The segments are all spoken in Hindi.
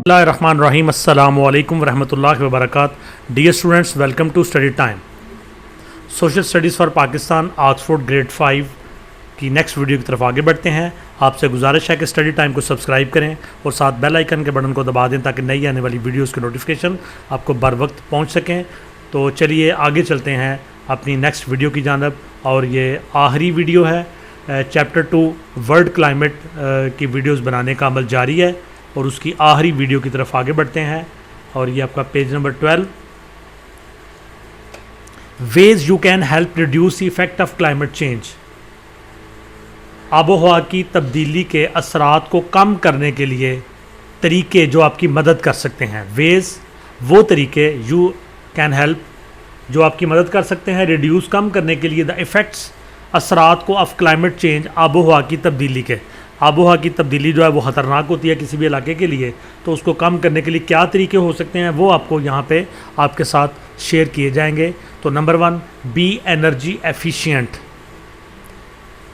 बिस्मिल्लाहिर्रहमानिर्रहीम अस्सलामु अलैकुम वरहमतुल्लाहि वबरकातुहू। Dear students, welcome to study time. Social studies for Pakistan Oxford grade 5 की नेक्स्ट वीडियो की तरफ आगे बढ़ते हैं। आपसे गुजारिश है कि स्टडी टाइम को सब्सक्राइब करें और साथ बेल आइकन के बटन को दबा दें ताकि नई आने वाली वीडियोज़ की नोटिफिकेशन आपको बर वक्त पहुँच सकें। तो चलिए आगे चलते हैं अपनी नेक्स्ट वीडियो की जानब, और ये आखिरी वीडियो है। चैप्टर 2 वर्ल्ड क्लाइमेट की वीडियोज़ बनाने का अमल जारी है और उसकी आखिरी वीडियो की तरफ आगे बढ़ते हैं। और ये आपका page number 12, ways you can help reduce the effect of climate change. आबो हवा की तब्दीली के असरात को कम करने के लिए तरीके जो आपकी मदद कर सकते हैं। वेज वो तरीके, यू कैन हेल्प जो आपकी मदद कर सकते हैं रिड्यूस कम करने के लिए द इफ़ेक्ट्स असरात को ऑफ क्लाइमेट चेंज, आबो हवा की तब्दीली के। आबो हवा की तब्दीली जो है वो ख़तरनाक होती है किसी भी इलाके के लिए, तो उसको कम करने के लिए क्या तरीके हो सकते हैं वो आपको यहाँ पे आपके साथ शेयर किए जाएंगे। तो नंबर 1, बी एनर्जी एफिशिएंट,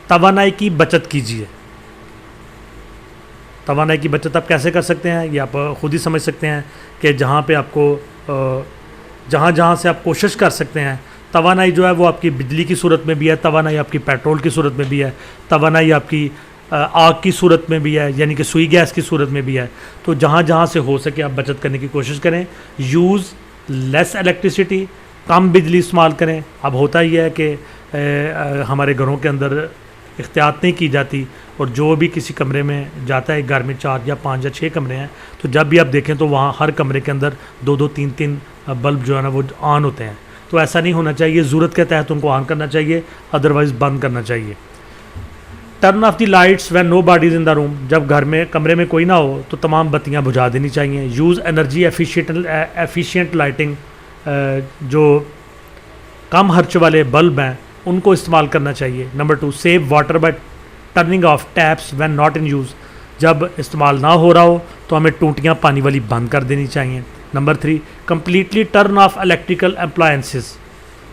तवानाई की बचत कीजिए। तवानाई की बचत आप कैसे कर सकते हैं ये आप ख़ुद ही समझ सकते हैं कि जहाँ पे आपको जहाँ से आप कोशिश कर सकते हैं। तवानाई जो है वो आपकी बिजली की सूरत में भी है, तवानाई आपकी पेट्रोल की सूरत में भी है, तवानाई आपकी आग की सूरत में भी है, यानी कि सुई गैस की सूरत में भी है। तो जहाँ से हो सके आप बचत करने की कोशिश करें। यूज़ लेस इलेक्ट्रिसिटी, कम बिजली इस्तेमाल करें। अब होता ही है कि हमारे घरों के अंदर एहतियात नहीं की जाती, और जो भी किसी कमरे में जाता है, घर में 4 या 5 या 6 कमरे हैं, तो जब भी आप देखें तो वहाँ हर कमरे के अंदर 2-2 3-3 बल्ब जो है ना वो ऑन होते हैं। तो ऐसा नहीं होना चाहिए, ज़रूरत के तहत उनको ऑन करना चाहिए, अदरवाइज़ बंद करना चाहिए। Turn off the lights when no bodies in the room, जब घर में कमरे में कोई ना हो तो तमाम बत्तियां बुझा देनी चाहिए। यूज़ एनर्जी एफिशिएंट लाइटिंग, जो कम खर्च वाले बल्ब हैं उनको इस्तेमाल करना चाहिए। Number 2, save water bye turning of taps when not in use, जब इस्तेमाल ना हो रहा हो तो हमें टूटियाँ पानी वाली बंद कर देनी चाहिए। Number 3, completely turn off electrical appliances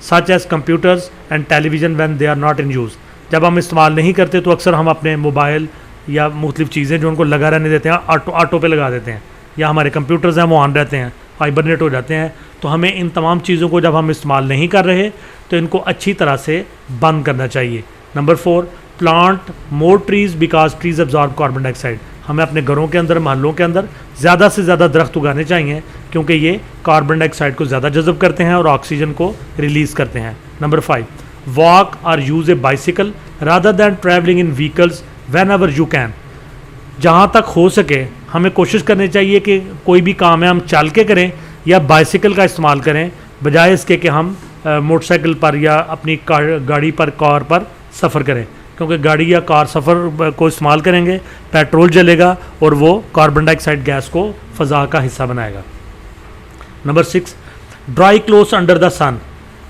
such as computers and television when they are not in use, जब हम इस्तेमाल नहीं करते तो अक्सर हम अपने मोबाइल या मुख्तलिफ़ चीज़ें जो उनको लगा रहने देते हैं ऑटो पे लगा देते हैं, या हमारे कंप्यूटर्स हैं वो ऑन रहते हैं, हाइबरनेट हो जाते हैं। तो हमें इन तमाम चीज़ों को जब हम इस्तेमाल नहीं कर रहे तो इनको अच्छी तरह से बंद करना चाहिए। Number 4, plant more trees because trees absorb carbon dioxide, हमें अपने घरों के अंदर, महलों के अंदर ज़्यादा से ज़्यादा दरख्त उगाने चाहिए क्योंकि ये कार्बन डाइऑक्साइड को ज़्यादा जज़ब करते हैं और ऑक्सीजन को रिलीज़ करते हैं। नंबर 5, वॉक और use A bicycle rather than travelling in vehicles when ever you can, जहाँ तक हो सके हमें कोशिश करनी चाहिए कि कोई भी काम है हम चल के करें या बाइसिकल का इस्तेमाल करें, बजाय इसके कि हम मोटरसाइकिल पर या अपनी गाड़ी पर, कार पर सफ़र करें, क्योंकि गाड़ी या कार सफ़र को इस्तेमाल करेंगे, पेट्रोल जलेगा और वो कार्बन डाइऑक्साइड गैस को फ़ज़ा का हिस्सा बनाएगा। Number 6, dry clothes under the sun,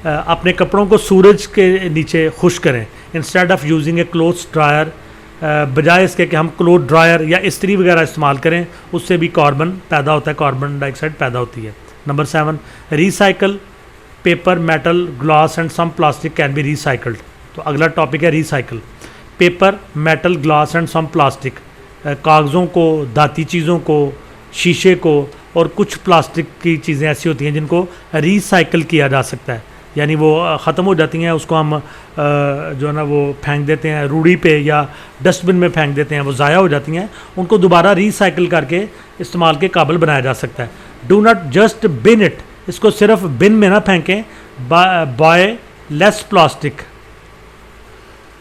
अपने कपड़ों को सूरज के नीचे खुश्क करें। Instead of using a clothes dryer, बजाय इसके कि हम क्लोथ ड्रायर या इस्त्री वगैरह इस्तेमाल करें, उससे भी कार्बन पैदा होता है, कार्बन डाइऑक्साइड पैदा होती है। Number 7, recycle paper, metal, glass and some plastic can be recycled. तो अगला टॉपिक है recycle. Paper, metal, glass and some plastic, कागज़ों को, धाती चीज़ों को, शीशे को और कुछ प्लास्टिक की चीज़ें ऐसी होती हैं जिनको रिसाइकल किया जा सकता है, यानी वो ख़त्म हो जाती हैं, उसको हम जो है ना वो फेंक देते हैं रूढ़ी पे या डस्टबिन में फेंक देते हैं, वो ज़ाया हो जाती हैं, उनको दोबारा रिसाइकल करके इस्तेमाल के काबिल बनाया जा सकता है। Do not just been it, इसको सिर्फ बिन में ना फेंकें। बाय लेस प्लास्टिक,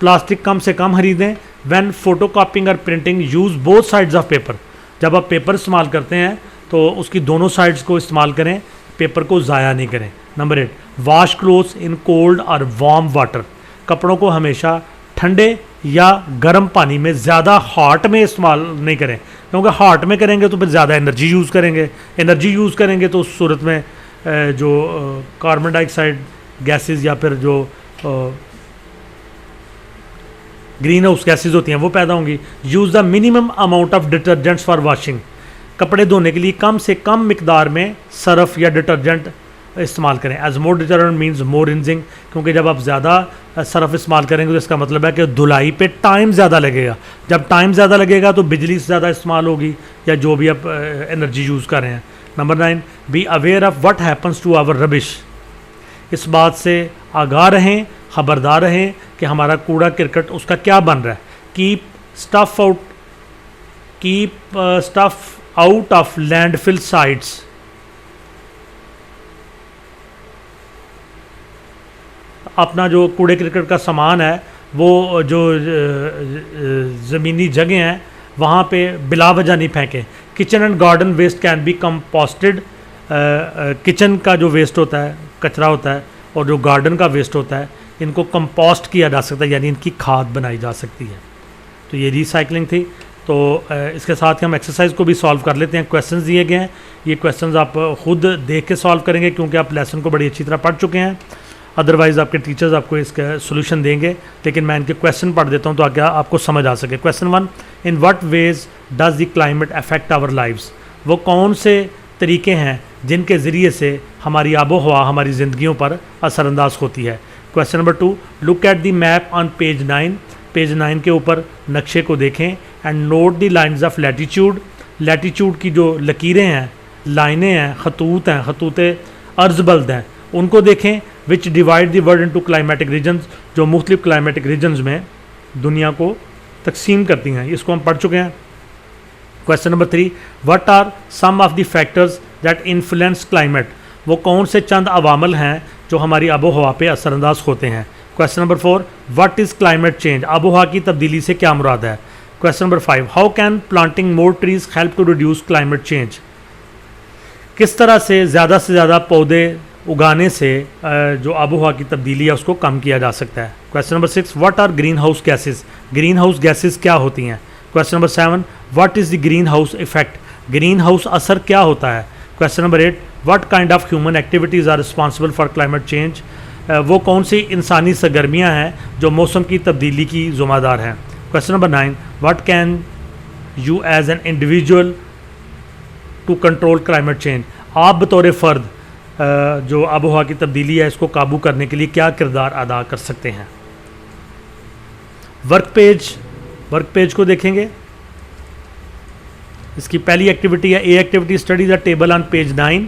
प्लास्टिक कम से कम खरीदें। व्हेन फोटो कॉपिंग और printing use both sides of paper, जब आप पेपर इस्तेमाल करते हैं तो उसकी दोनों साइड्स को इस्तेमाल करें, पेपर को ज़ाया नहीं करें। Number 8, wash clothes in cold और वार्म वाटर, कपड़ों को हमेशा ठंडे या गर्म पानी में, ज़्यादा हॉट में इस्तेमाल नहीं करें, क्योंकि हॉट में करेंगे तो फिर ज़्यादा एनर्जी यूज़ करेंगे तो उस सूरत में जो कार्बन डाइऑक्साइड गैसेस या फिर जो ग्रीन हाउस गैसेज होती हैं वो पैदा होंगी। Use the minimum amount of detergents for washing, कपड़े धोने के लिए कम से कम मिकदार में सर्फ या डिटर्जेंट इस्तेमाल करें। एज मोर डिटर्जेंट मीन्स मोर रिंजिंग, क्योंकि जब आप ज़्यादा सर्फ इस्तेमाल करेंगे तो इसका मतलब है कि धुलाई पे टाइम ज़्यादा लगेगा। जब टाइम ज़्यादा लगेगा तो बिजली ज़्यादा इस्तेमाल होगी, या जो भी आप एनर्जी यूज़ कर रहे हैं। Number 9, be aware of what happens to our rubbish. इस बात से आगाह रहें, ख़बरदार रहें कि हमारा कूड़ा करकट उसका क्या बन रहा है। Keep stuff out of landfill sites. अपना जो कूड़े करकट का सामान है वो जो ज़मीनी जगह हैं वहाँ पे बिला वजह नहीं फेंकें। Kitchen and garden waste can be composted. Kitchen का जो वेस्ट होता है, कचरा होता है, और जो गार्डन का वेस्ट होता है, इनको कंपोस्ट किया जा सकता है, यानी इनकी खाद बनाई जा सकती है। तो ये रिसाइकलिंग थी। तो इसके साथ ही हम एक्सरसाइज को भी सॉल्व कर लेते हैं। क्वेश्चंस दिए गए हैं, ये क्वेश्चंस आप खुद देख के सॉल्व करेंगे क्योंकि आप लेसन को बड़ी अच्छी तरह पढ़ चुके हैं। अदरवाइज़ आपके टीचर्स आपको इसका सोल्यूशन देंगे, लेकिन मैं इनके क्वेश्चन पढ़ देता हूँ तो आगे आपको समझ आ सके। Question 1, in what ways does the climate affect our lives. वो कौन से तरीके हैं जिनके ज़रिए से हमारी आबो हवा हमारी ज़िंदगियों पर असरअंदाज होती है। Question number 2, look at the map on page 9। Page 9 के ऊपर नक्शे को देखें and note the lines of latitude. Latitude की जो लकीरें हैं, लाइनें हैं, खतूत हैं, खतूत अर्ज़बल्द हैं, उनको देखें। Which divide the world into climatic regions, जो मुख्तलिफ क्लाइमेटिक रीजन्स में दुनिया को तकसीम करती हैं। इसको हम पढ़ चुके हैं। Question number 3, what are some of the factors that influence climate. वो कौन से चंद अवामल हैं जो हमारी आबो हवा पे असरअंदाज होते हैं। Question number 4, what is climate change. आबो हवा की तब्दीली से क्या मुराद है। Question number 5, how can planting more trees help to reduce climate change. किस तरह से ज़्यादा पौधे उगाने से जो आबो हवा की तब्दीली है उसको कम किया जा सकता है। Question number 6, what are green house gases. Green house gases क्या होती हैं। Question number 7, what is the greenhouse effect. Greenhouse असर क्या होता है। Question number 8, what kind of human activities are responsible for climate change. वो कौन सी इंसानी सरगर्मियाँ हैं जो मौसम की तब्दीली की ज़िम्मेदार हैं। Question number 9, what can you as an individual to control climate change. आप बतौर फ़र्द जो आबो हवा की तब्दीली है इसको काबू करने के लिए क्या किरदार अदा कर सकते हैं। वर्क पेज को देखेंगे। इसकी पहली एक्टिविटी है A activity, study the table on page 9।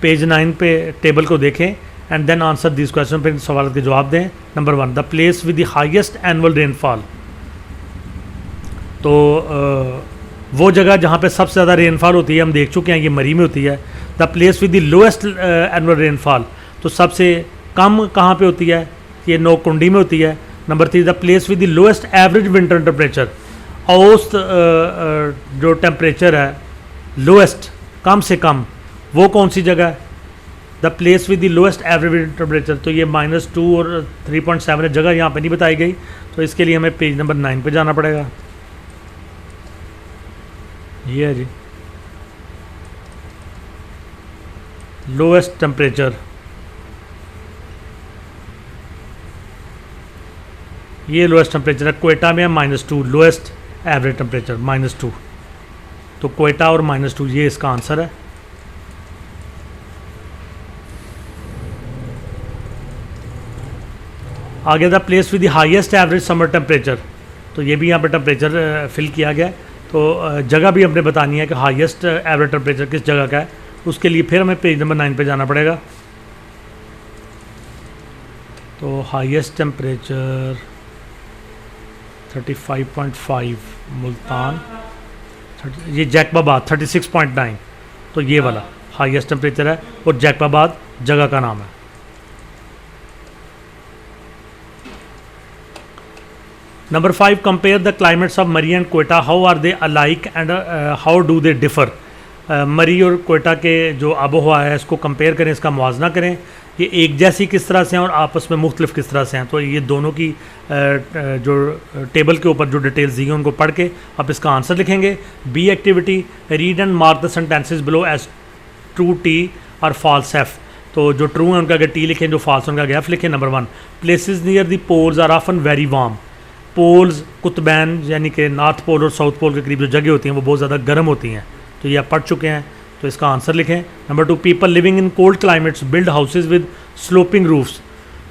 Page 9 पे टेबल को देखें and then answer this question. पे सवाल के जवाब दें। Number 1, the place with the highest annual rainfall. तो वो जगह जहाँ पे सबसे ज़्यादा रेनफॉल होती है हम देख चुके हैं, ये मरी में होती है। The place with the lowest annual rainfall, तो सबसे कम कहाँ पे होती है, ये नौकुंडी में होती है। Number 3, the place with the lowest average winter temperature. औसत जो टेम्परेचर है लोएस्ट, कम से कम, वो कौन सी जगह है। The place with the lowest average winter temperature, तो ये -2 और 3.7 है। जगह यहाँ पे नहीं बताई गई, तो इसके लिए हमें पेज नंबर 9 पे जाना पड़ेगा। ये है जी लोएस्ट टेम्परेचर, ये लोएस्ट टेम्परेचर है। क्वेटा में है -2, लोएस्ट एवरेज टेम्परेचर -2, तो क्वेटा और -2 ये इसका आंसर है। आगे the place with the highest average summer temperature, तो ये भी यहाँ पर टेम्परेचर फिल किया गया है। तो जगह भी हमने बतानी है कि हाईएस्ट एवरेज टेम्परेचर किस जगह का है, उसके लिए फिर हमें पेज नंबर 9 पे जाना पड़ेगा। तो हाईएस्ट टेम्परेचर 35.5 मुल्तान, ये जैकबाबाद 36.9, तो ये वाला हाईएस्ट टेम्परेचर है और जैकबाबाद जगह का नाम है। Number 5, compare the climates of Murree and Quetta, how are they alike and how do they differ. Murree और क्वेटा के जो आबो हवा है इसको कंपेयर करें, इसका मुआवजा करें, ये एक जैसी किस तरह से हैं और आपस में मुख्तलिफ किस तरह से हैं। तो ये दोनों की जो टेबल के ऊपर जो डिटेल्स दी हैं उनको पढ़ के आप इसका आंसर लिखेंगे। B activity, read and mark the sentences below as true T और फॉल्स एफ। तो जो ट्रू है उनका अगर टी लिखें, जो फॉल्स उनका एफ लिखें। Number 1, places near the poles are often very warm. Poles कुतबैन यानी कि नॉर्थ पोल और साउथ पोल के करीब जो जगह होती हैं वो बहुत ज़्यादा गर्म होती हैं, तो ये आप पढ़ चुके हैं, तो इसका आंसर लिखें। Number 2, people living in cold climates build houses with sloping roofs.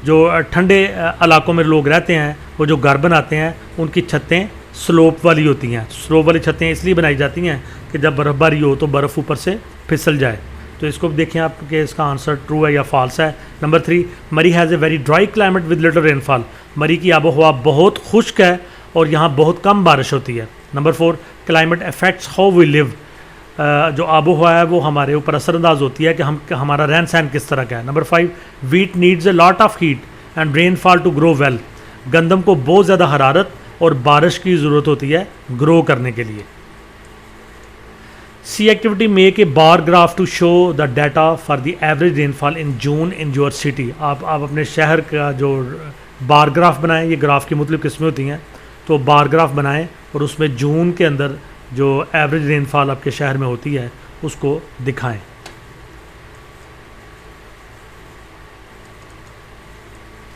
जो ठंडे इलाकों में लोग रहते हैं वो जो घर बनाते हैं उनकी छतें स्लोप वाली होती हैं। स्लोप वाली छतें इसलिए बनाई जाती हैं कि जब बर्फ़बारी हो तो बर्फ़ ऊपर से फिसल जाए। तो इसको भी देखें आप कि इसका आंसर ट्रू है या फॉल्स है। नंबर 3, मरी has a very dry climate with little rainfall. मरी की आबो हवा बहुत खुश्क है और यहाँ बहुत कम बारिश होती है। Number 4, climate affects how we live. जो आबो हवा है वो हमारे ऊपर असरअंदाज होती है कि हमारा रहन सहन किस तरह का है। Number 5, wheat needs a lot of heat and rainfall to grow well. गंदम को बहुत ज़्यादा हरारत और बारिश की ज़रूरत होती है ग्रो करने के लिए। C activity make a bar graph to show the data for the average rainfall in June in your city. आप अपने शहर का जो बार ग्राफ बनाएं, ये ग्राफ की मुख्तलिफ किस्में होती हैं, तो बार ग्राफ बनाएं और उसमें जून के अंदर जो एवरेज रेनफॉल आपके शहर में होती है उसको दिखाएं।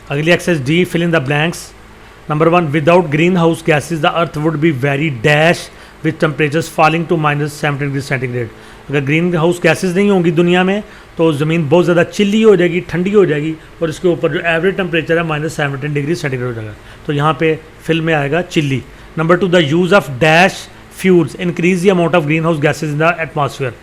अगली exercise D, fill in the blanks. Number 1, without green house gases the earth would be very dash with temperatures falling to -17 degree centigrade. अगर ग्रीन हाउस गैसेज नहीं होंगी दुनिया में तो ज़मीन बहुत ज़्यादा चिल्ली हो जाएगी, ठंडी हो जाएगी और इसके ऊपर जो एवरेज टेम्परेचर है -17 डिग्री सेंटीग्रेड हो जाएगा। तो यहाँ पे फिल में आएगा chilli. Number 2, the use of dash fuels increase the amount of green house gases in the atmosphere.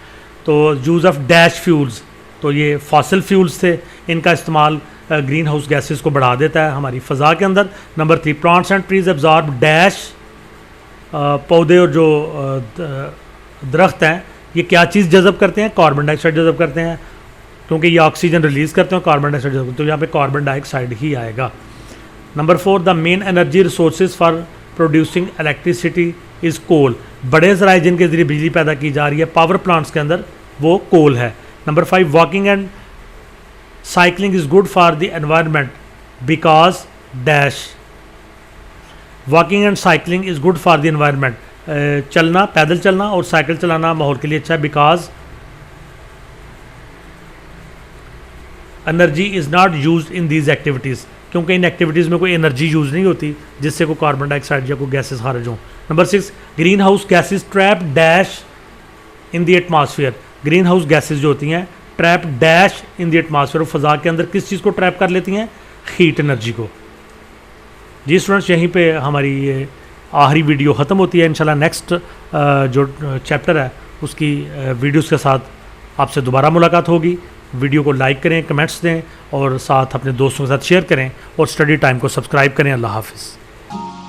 तो यूज़ ऑफ डैश फ्यूल्स, तो ये फॉसिल फ्यूल्स थे, इनका इस्तेमाल ग्रीन हाउस गैसेज को बढ़ा देता है हमारी फ़ज़ा के अंदर। Number 3, plants and trees absorb dash. पौधे और जो दरख्त हैं ये क्या चीज़ जज़ब करते हैं? कार्बन डाइऑक्साइड जज़ब करते हैं, क्योंकि ये ऑक्सीजन रिलीज़ करते हैं, कार्बन डाइऑक्साइड जज़ब, तो यहाँ पे कार्बन डाइऑक्साइड ही आएगा। Number 4, the main energy resources for producing electricity is coal. बड़े ज़राए जिनके ज़रिए बिजली पैदा की जा रही है पावर प्लांट्स के अंदर वो कोल है। Number 5, walking and cycling is good for the environment because dash. Walking and cycling is good for the environment, चलना, पैदल चलना और साइकिल चलाना माहौल के लिए अच्छा है, because energy is not used in these activities, क्योंकि इन एक्टिविटीज़ में कोई एनर्जी यूज़ नहीं होती जिससे कोई कार्बन डाइऑक्साइड या कोई गैसेस खारिज हों। Number 6, green house gases trap dash in the atmosphere. Green house gases जो होती हैं trap dash in the atmosphere, फ़ज़ा के अंदर किस चीज़ को ट्रैप कर लेती हैं? हीट एनर्जी को। जी स्टूडेंट्स, यहीं पे हमारी ये आखिरी वीडियो ख़त्म होती है। इंशाल्लाह नेक्स्ट जो चैप्टर है उसकी वीडियोस के साथ आपसे दोबारा मुलाकात होगी। वीडियो को लाइक करें, कमेंट्स दें और साथ अपने दोस्तों के साथ शेयर करें और स्टडी टाइम को सब्सक्राइब करें। अल्लाह हाफ़िज़।